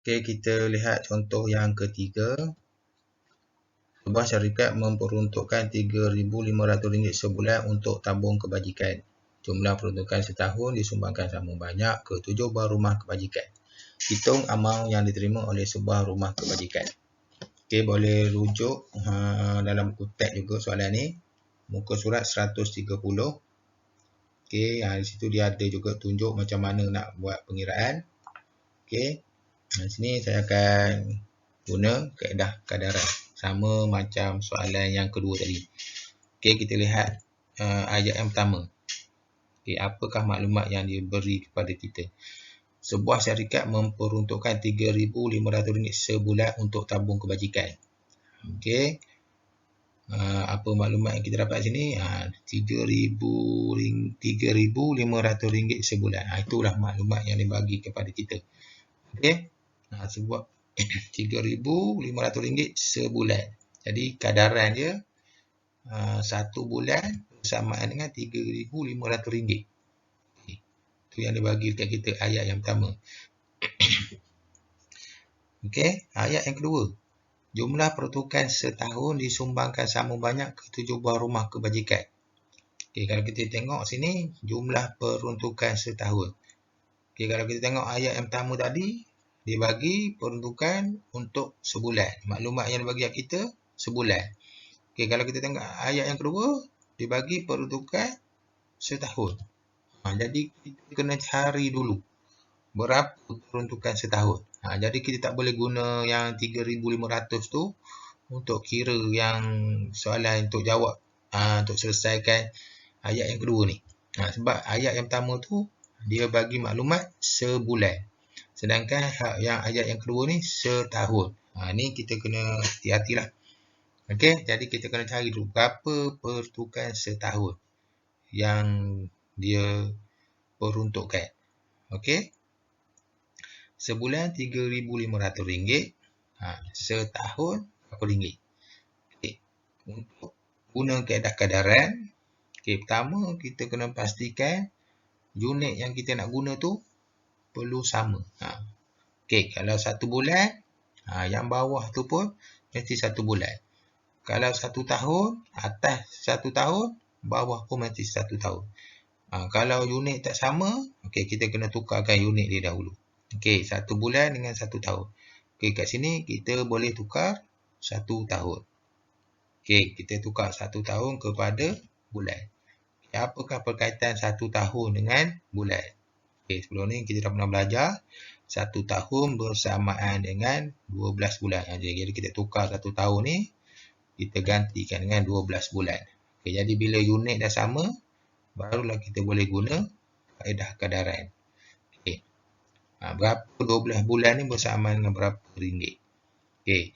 Okey, kita lihat contoh yang ketiga. Sebuah syarikat memperuntukkan RM3,500 sebulan untuk tabung kebajikan. Jumlah peruntukan setahun disumbangkan sama banyak ke 7 buah rumah kebajikan. Hitung amaun yang diterima oleh sebuah rumah kebajikan. Okey, boleh rujuk dalam buku teks juga soalan ni. Muka surat 130. Okey, di situ dia ada juga tunjuk macam mana nak buat pengiraan. Okey, di sini saya akan guna kaedah kadaran. Sama macam soalan yang kedua tadi. Okey, kita lihat ayat yang pertama. Okey, apakah maklumat yang diberi kepada kita? Sebuah syarikat memperuntukkan RM3,500 sebulan untuk tabung kebajikan. Okey. Apa maklumat yang kita dapat sini? RM3,500 sebulan. Itulah maklumat yang dibagi kepada kita. Okey. Sebuah RM3,500 sebulan. Jadi kadaran dia satu bulan bersamaan dengan RM3,500. Itu yang dibagi dekat kita ayat yang pertama. Okey, ayat yang kedua. Jumlah peruntukan setahun disumbangkan sama banyak ke 7 buah rumah kebajikan. Okey, kalau kita tengok sini jumlah peruntukan setahun. Okey, kalau kita tengok ayat yang pertama tadi, dia bagi peruntukan untuk sebulan. Maklumat yang dibagi kita sebulan. Okey, kalau kita tengok ayat yang kedua, dia bagi peruntukan setahun. Jadi kita kena cari dulu berapa peruntukan setahun. Jadi kita tak boleh guna yang 3,500 tu untuk kira yang soalan untuk jawab, untuk selesaikan ayat yang kedua ni. Sebab ayat yang pertama tu dia bagi maklumat sebulan. Sedangkan yang ayat yang kedua ni setahun. Ni kita kena hati-hatilah. Okey, jadi kita kena cari dulu berapa peruntukan setahun yang dia peruntukkan. Okey. Sebulan RM3,500. Setahun berapa ringgit? Okey. Untuk guna kaedah kadaran, okey, pertama kita kena pastikan unit yang kita nak guna tu perlu sama. Okey, kalau 1 bulan, yang bawah tu pun mesti 1 bulan. Kalau 1 tahun, atas 1 tahun, bawah pun mesti 1 tahun. Kalau unit tak sama, okey, kita kena tukarkan unit dia dahulu. Okey, 1 bulan dengan 1 tahun. Okey, kat sini kita boleh tukar 1 tahun. Okey, kita tukar 1 tahun kepada bulan. Okay, apakah perkaitan 1 tahun dengan bulan? Okey, sebelum ni kita dah pernah belajar 1 tahun bersamaan dengan 12 bulan. Jadi kita tukar 1 tahun ni, kita gantikan dengan 12 bulan. Okey, jadi bila unit dah sama, barulah kita boleh guna kaedah kadaran. Okey. Berapa 12 bulan ni bersamaan dengan berapa ringgit? Okey.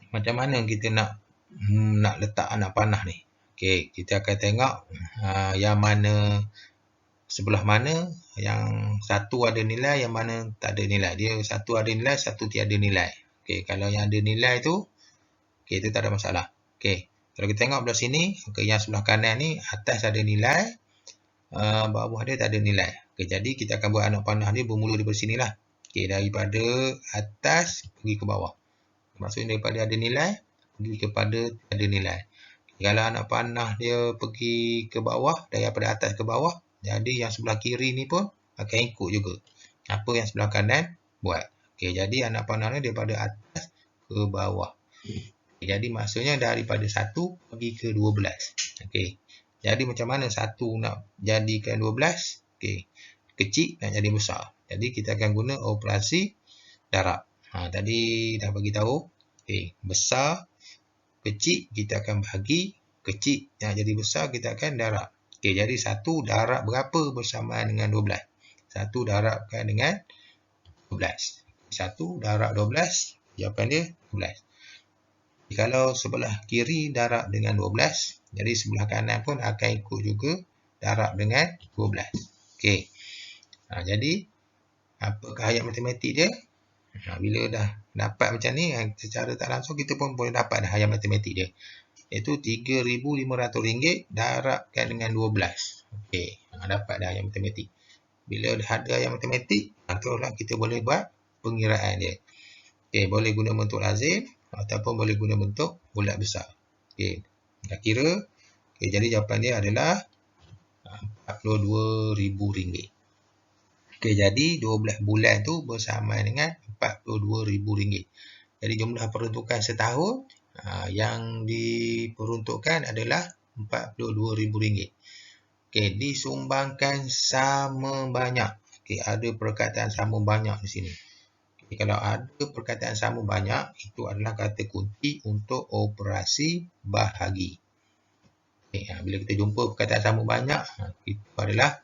Macam mana kita nak letak anak panah ni? Okey, kita akan tengok yang mana sebelah mana yang satu ada nilai, yang mana tak ada nilai. Dia satu ada nilai, satu tiada nilai. Okey, kalau yang ada nilai tu, okey, itu tak ada masalah. Okey. Kalau kita tengok belah sini, okay, yang sebelah kanan ni atas ada nilai, bawah dia tak ada nilai. Okay, jadi kita akan buat anak panah dia bermula daripada sini lah. Okay, daripada atas pergi ke bawah. Maksudnya daripada ada nilai pergi kepada ada nilai. Okay, kalau anak panah dia pergi ke bawah, daripada atas ke bawah, jadi yang sebelah kiri ni pun akan ikut juga apa yang sebelah kanan buat. Okay, jadi anak panah ni daripada atas ke bawah. Jadi maksudnya daripada 1 pergi ke 12. Okey. Jadi macam mana 1 nak jadikan 12? Okey. Kecil nak jadi besar. Jadi kita akan guna operasi darab. Tadi dah bagi tahu. Okey, besar kecil kita akan bahagi, kecil nak jadi besar kita akan darab. Okey, jadi 1 darab berapa bersamaan dengan 12? 1 darabkan dengan 12. 1 darab 12, jawapan dia 12. Kalau sebelah kiri darab dengan 12, jadi sebelah kanan pun akan ikut juga darab dengan 12. Okey. Jadi apakah ayat matematik dia? Bila dah dapat macam ni, secara tak langsung kita pun boleh dapat dah ayat matematik dia. Iaitu RM3,500 darabkan dengan 12. Okey, dapat dah ayat matematik. Bila dah ada ayat matematik, teruslah kita boleh buat pengiraan dia. Okey, boleh guna bentuk lazim ataupun boleh guna bentuk bulat besar. Okey, nak kira. Okey, jadi jawapan dia adalah RM42,000. Okey, jadi 12 bulan tu bersama dengan RM42,000. Jadi jumlah peruntukan setahun yang diperuntukkan adalah RM42,000. Okey, disumbangkan sama banyak. Okey, ada perkataan sama banyak di sini. Okay, kalau ada perkataan sama banyak, itu adalah kata kunci untuk operasi bahagi. Okay, bila kita jumpa perkataan sama banyak, itu adalah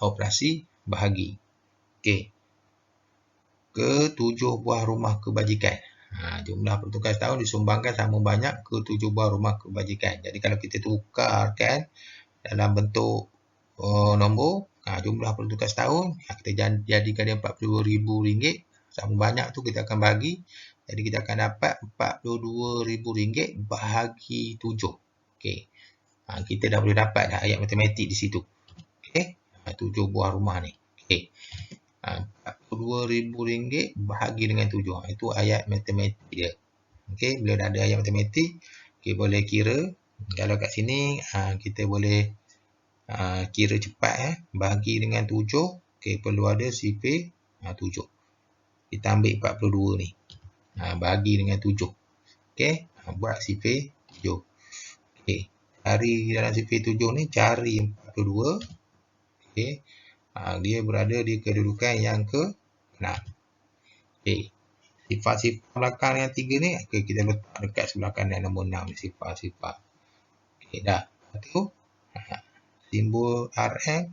operasi bahagi. Okay. Ke-7 buah rumah kebajikan. Jumlah pertukaran setahun disumbangkan sama banyak ke-7 buah rumah kebajikan. Jadi kalau kita tukarkan dalam bentuk nombor, jumlah pertukaran setahun, kita jadikan dia RM42,000. Sama banyak tu kita akan bagi. Jadi kita akan dapat RM42,000 bahagi 7. Okey. Kita dah boleh dapat dah ayat matematik di situ. Okey. 7 buah rumah ni. Okey. RM42,000 bahagi dengan 7. Itu ayat matematik dia. Okey. Bila dah ada ayat matematik, okey, boleh kira. Kalau kat sini kita boleh kira cepat. Bahagi dengan 7. Okey, perlu ada sifar 7. Kita ambil 42 ni. Bagi dengan 7. Okey. Buat sifar 7. Okey. Cari dalam sifar 7 ni, cari 42. Okey. Dia berada di kedudukan yang ke-6. Okey. Sifar-sifar belakang yang 3 ni, okey, kita letak dekat sebelah kanan nombor 6 ni, sifar-sifar. Okey, dah. Lepas tu, simbol RM,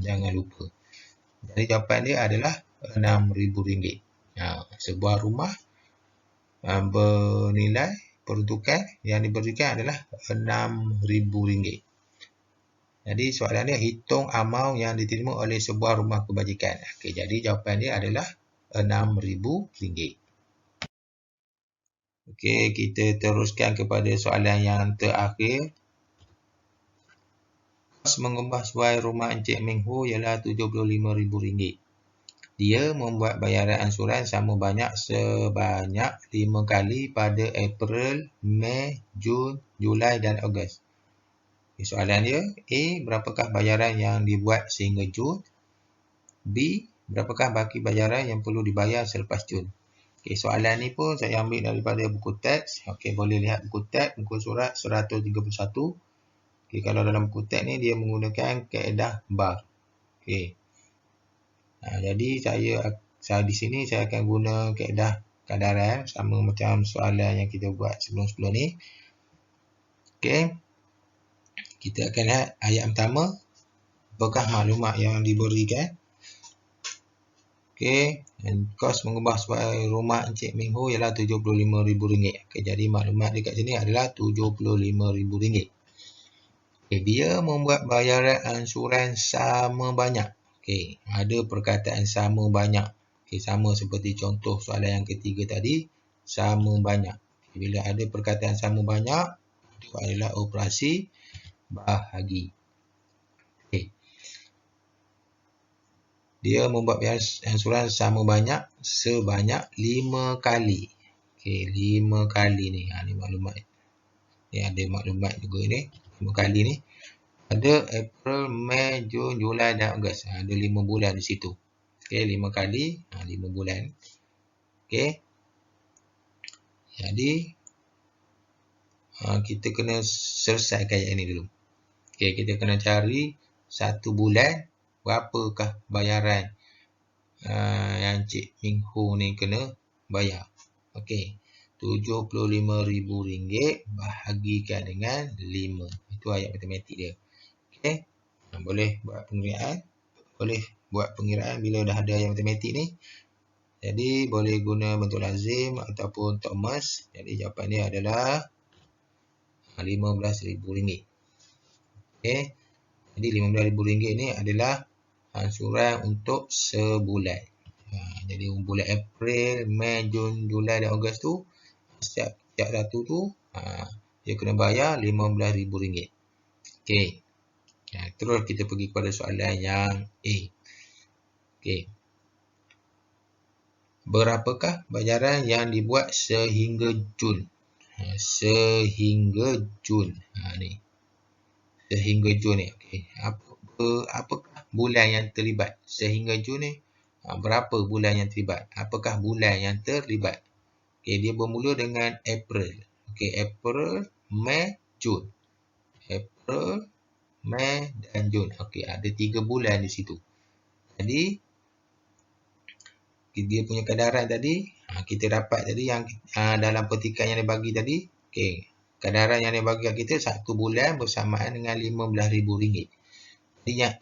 jangan lupa. Jadi jawapan dia adalah RM6,000. Sebuah rumah bernilai peruntukan yang diberikan adalah RM6,000. Jadi soalan dia, hitung amaun yang diterima oleh sebuah rumah kebajikan. Okey, jadi jawapan dia adalah RM6,000. Okey, kita teruskan kepada soalan yang terakhir. Kos mengubah sebuah rumah Encik Meng Ho ialah RM75,000. Dia membuat bayaran ansuran sama banyak sebanyak 5 kali pada April, Mei, Jun, Julai dan Ogos. Soalan dia, A. Berapakah bayaran yang dibuat sehingga Jun? B. Berapakah baki bayaran yang perlu dibayar selepas Jun? Okay, soalan ni pun saya ambil daripada buku teks. Okay, boleh lihat buku teks, muka surat 131. Okay, kalau dalam buku teks ni dia menggunakan kaedah bar. Okay. Jadi saya di sini saya akan guna kaedah kadaran sama macam soalan yang kita buat sebelum-sebelum ni. Okey. Kita akan lihat ayat pertama. Apakah maklumat yang diberikan? Okey, kos mengubah sebuah rumah Encik Meng Ho ialah RM75,000. Okey, jadi maklumat dekat sini adalah RM75,000. Okey, dia membuat bayaran ansuran sama banyak. Okey, ada perkataan sama banyak. Okey, sama seperti contoh soalan yang ketiga tadi, sama banyak. Okay, bila ada perkataan sama banyak, itu adalah operasi bahagi. Okey. Dia membuat bayaran ansuran sama banyak sebanyak 5 kali. Okey, 5 kali ni. Ni maklumat. Ni ada maklumat juga ni. 5 kali ni. Ada April, Mei, Jun, Julai dan Ogos. Ada 5 bulan di situ. Okey, 5 kali 5 bulan. Okey. Jadi kita kena selesaikan ayat ini dulu. Okey, kita kena cari 1 bulan berapakah bayaran yang Cik Meng Ho ni kena bayar. Okey. RM75,000 bahagikan dengan 5. Itu ayat matematik dia. Okey. Boleh buat pengiraan. Boleh buat pengiraan bila dah ada ayat matematik ni. Jadi boleh guna bentuk lazim ataupun Thomas. Jadi jawapan dia adalah RM15,000. Okey. Jadi RM15,000 ni adalah ansuran untuk sebulan. Jadi bulan April, Mei, Jun, Julai dan Ogos tu setiap satu tu dia kena bayar RM15,000. Okey. Terus kita pergi kepada soalan yang A. Okey. berapakah bayaran yang dibuat sehingga Jun? Sehingga Jun. Ni. Sehingga Jun ni. Okey. Apakah bulan yang terlibat? Sehingga Jun ni, berapa bulan yang terlibat? Apakah bulan yang terlibat? Okey, dia bermula dengan April. Okey, April, Mei, Jun. April, Mei dan Jun. Okey, ada 3 bulan di situ. Jadi, dia punya kedaran tadi, kita dapat tadi yang dalam petikan yang dia bagi tadi. Okey, kedaran yang dia bagi kat kita 1 bulan bersamaan dengan RM15,000. Jadi yang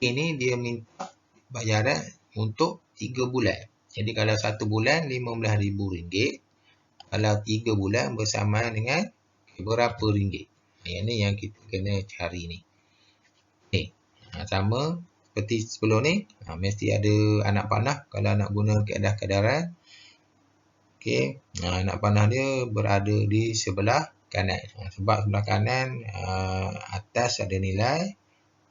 ini dia minta bayaran untuk 3 bulan. Jadi kalau 1 bulan RM15,000, kalau 3 bulan bersamaan dengan berapa ringgit? Yang ni yang kita kena cari ni. Okey, sama seperti sebelum ni, mesti ada anak panah kalau nak guna kaedah kedaran. Okey, anak panah dia berada di sebelah kanan. Sebab sebelah kanan atas ada nilai,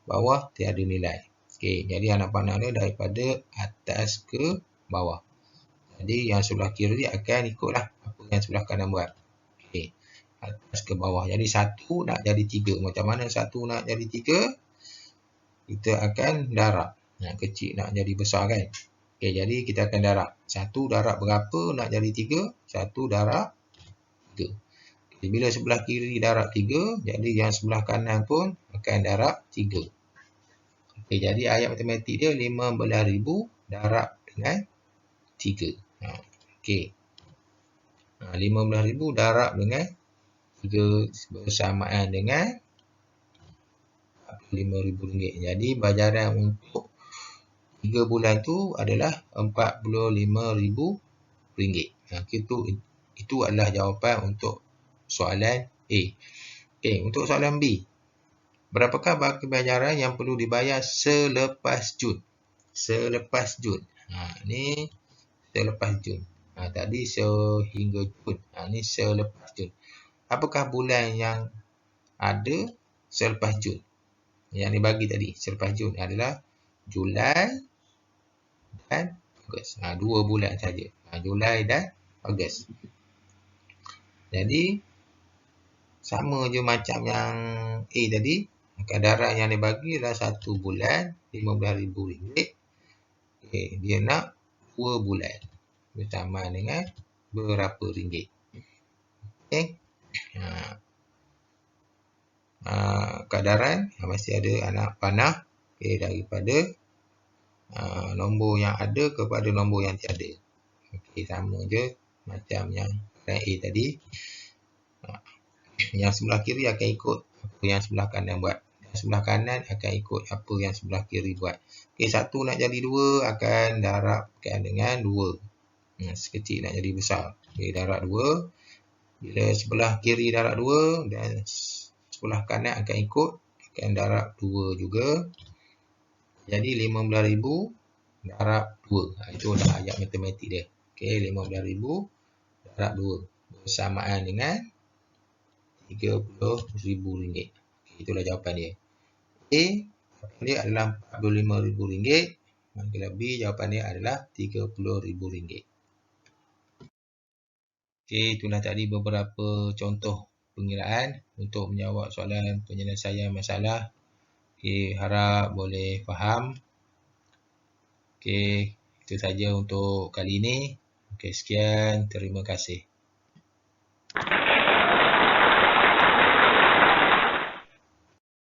bawah tiada nilai. Okey, jadi anak panah dia daripada atas ke bawah. Jadi yang sebelah kiri akan ikutlah apa yang sebelah kanan buat. Okey, atas ke bawah. Jadi 1 nak jadi 3. Macam mana 1 nak jadi 3? Kita akan darab. Nak kecil nak jadi besar kan? Okey, jadi kita akan darab. 1 darab berapa nak jadi 3? 1 darab 3. Okay, bila sebelah kiri darab 3, jadi yang sebelah kanan pun akan darab 3. Okey, jadi ayat matematik dia 15,000 darab dengan 3. Okey. 15,000 darab dengan 3 bersamaan dengan RM45,000. Jadi bayaran untuk 3 bulan tu adalah RM45,000. Itu adalah jawapan untuk soalan A. Okey, untuk soalan B. Berapakah bayaran yang perlu dibayar selepas Jun? Selepas Jun. Ni selepas Jun. Tadi sehingga Jun. Ni selepas Jun. Apakah bulan yang ada selepas Jun? Yang dibagi tadi selepas Jun adalah Julai dan Ogos. 2 bulan saja. Julai dan Ogos. Jadi sama je macam yang A tadi. Kedaran yang dibagi adalah 1 bulan RM15,000. Okay, dia nak 2 bulan bersamaan dengan berapa ringgit. Okey. Kedaran masih ada anak panah. Okay, daripada nombor yang ada kepada nombor yang tiada. Okey, sama je macam yang A tadi. Yang sebelah kiri akan ikut apa yang sebelah kanan buat. Yang sebelah kanan akan ikut apa yang sebelah kiri buat. Okey, 1 nak jadi 2 akan darabkan dengan 2. Sekecil nak jadi besar. Okey, darab 2. Bila sebelah kiri darab 2 dan sebelah kanan akan ikut, akan darab 2 juga. Jadi 15,000 darab 2. Itu adalah ayat matematik dia. Okey, 15,000 darab 2 bersamaan dengan RM30,000. Okay, itulah jawapan dia. A, jawapan dia adalah RM45,000. Manakala B, jawapan dia adalah RM30,000. Okey, itulah tadi beberapa contoh pengiraan untuk menjawab soalan penyelesaian masalah. Okey, harap boleh faham. Okey, itu saja untuk kali ini. Okey, sekian. Terima kasih.